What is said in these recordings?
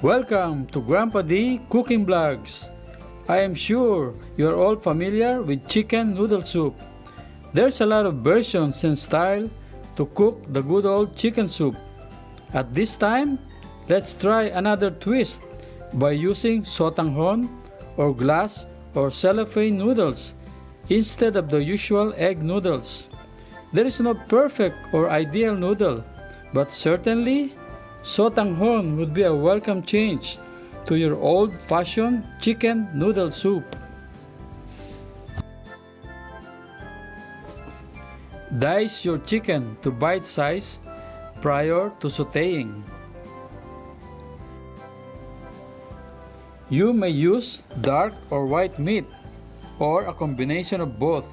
Welcome to Grandpa D Cooking Vlogs. I am sure you are all familiar with chicken noodle soup. There's a lot of versions and style to cook the good old chicken soup. At this time, let's try another twist by using Sotanghon or glass or cellophane noodles instead of the usual egg noodles. There is no perfect or ideal noodle, but certainly Sotanghon would be a welcome change to your old-fashioned chicken noodle soup. Dice your chicken to bite size prior to sauteing. You may use dark or white meat or a combination of both.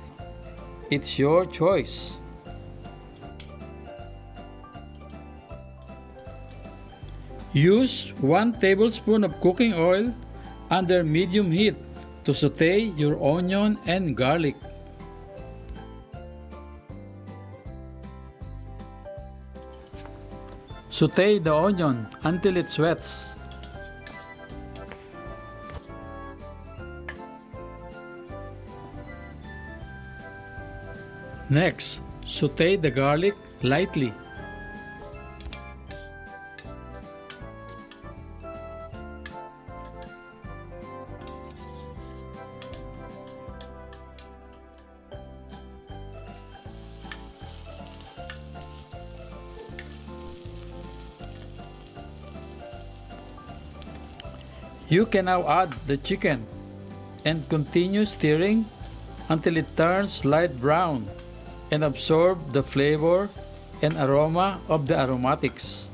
It's your choice. Use 1 tablespoon of cooking oil under medium heat to saute your onion and garlic. Saute the onion until it sweats. Next, saute the garlic lightly. You can now add the chicken and continue stirring until it turns light brown and absorb the flavor and aroma of the aromatics.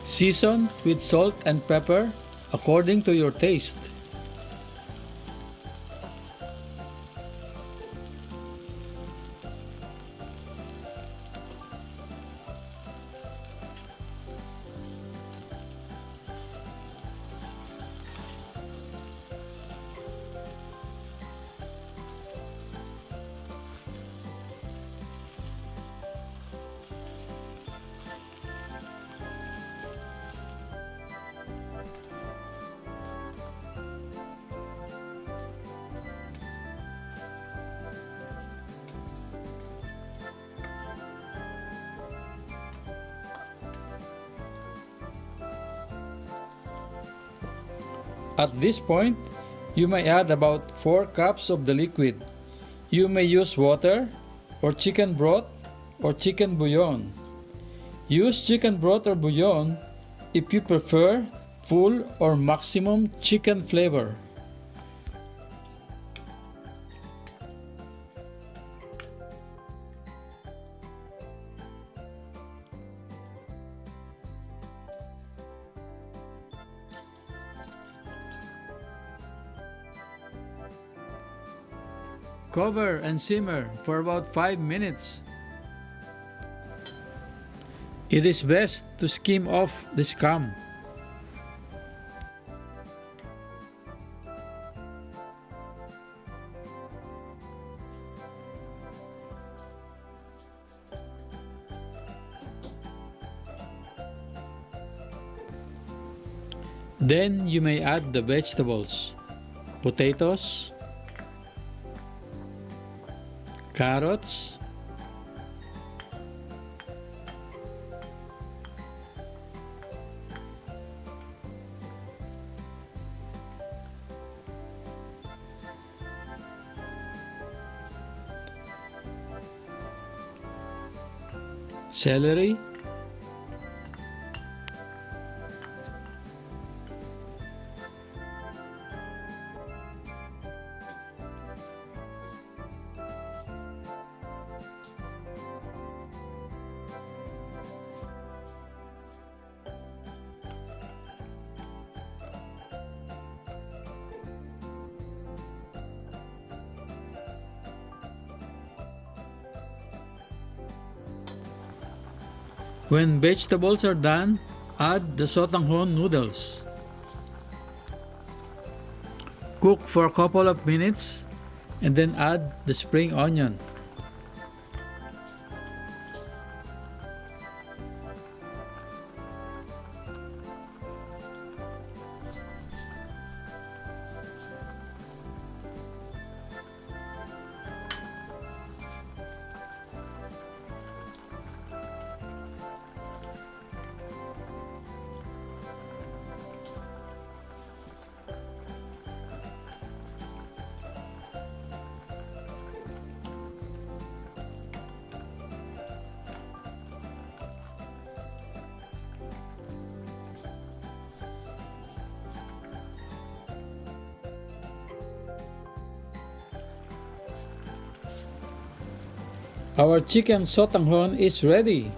Season with salt and pepper according to your taste. At this point, you may add about 4 cups of the liquid. You may use water or chicken broth or chicken bouillon. Use chicken broth or bouillon if you prefer full or maximum chicken flavor. Cover and simmer for about 5 minutes. It is best to skim off the scum. Then you may add the vegetables, potatoes, carrots, celery, When vegetables are done, add the Sotanghon noodles. Cook for a couple of minutes and then add the spring onion. Our chicken Sotanghon is ready.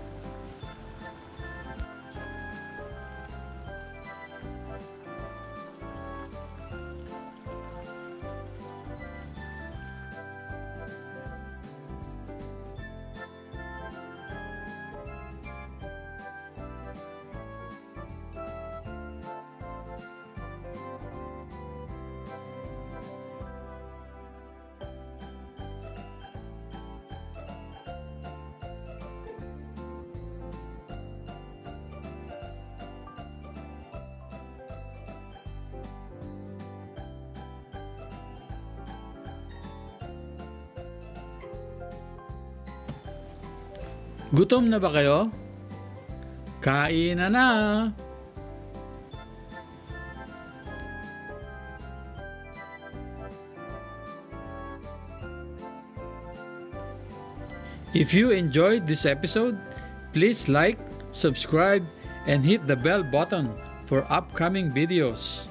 Gutom na ba kayo? Kain na! If you enjoyed this episode, please like, subscribe, and hit the bell button for upcoming videos.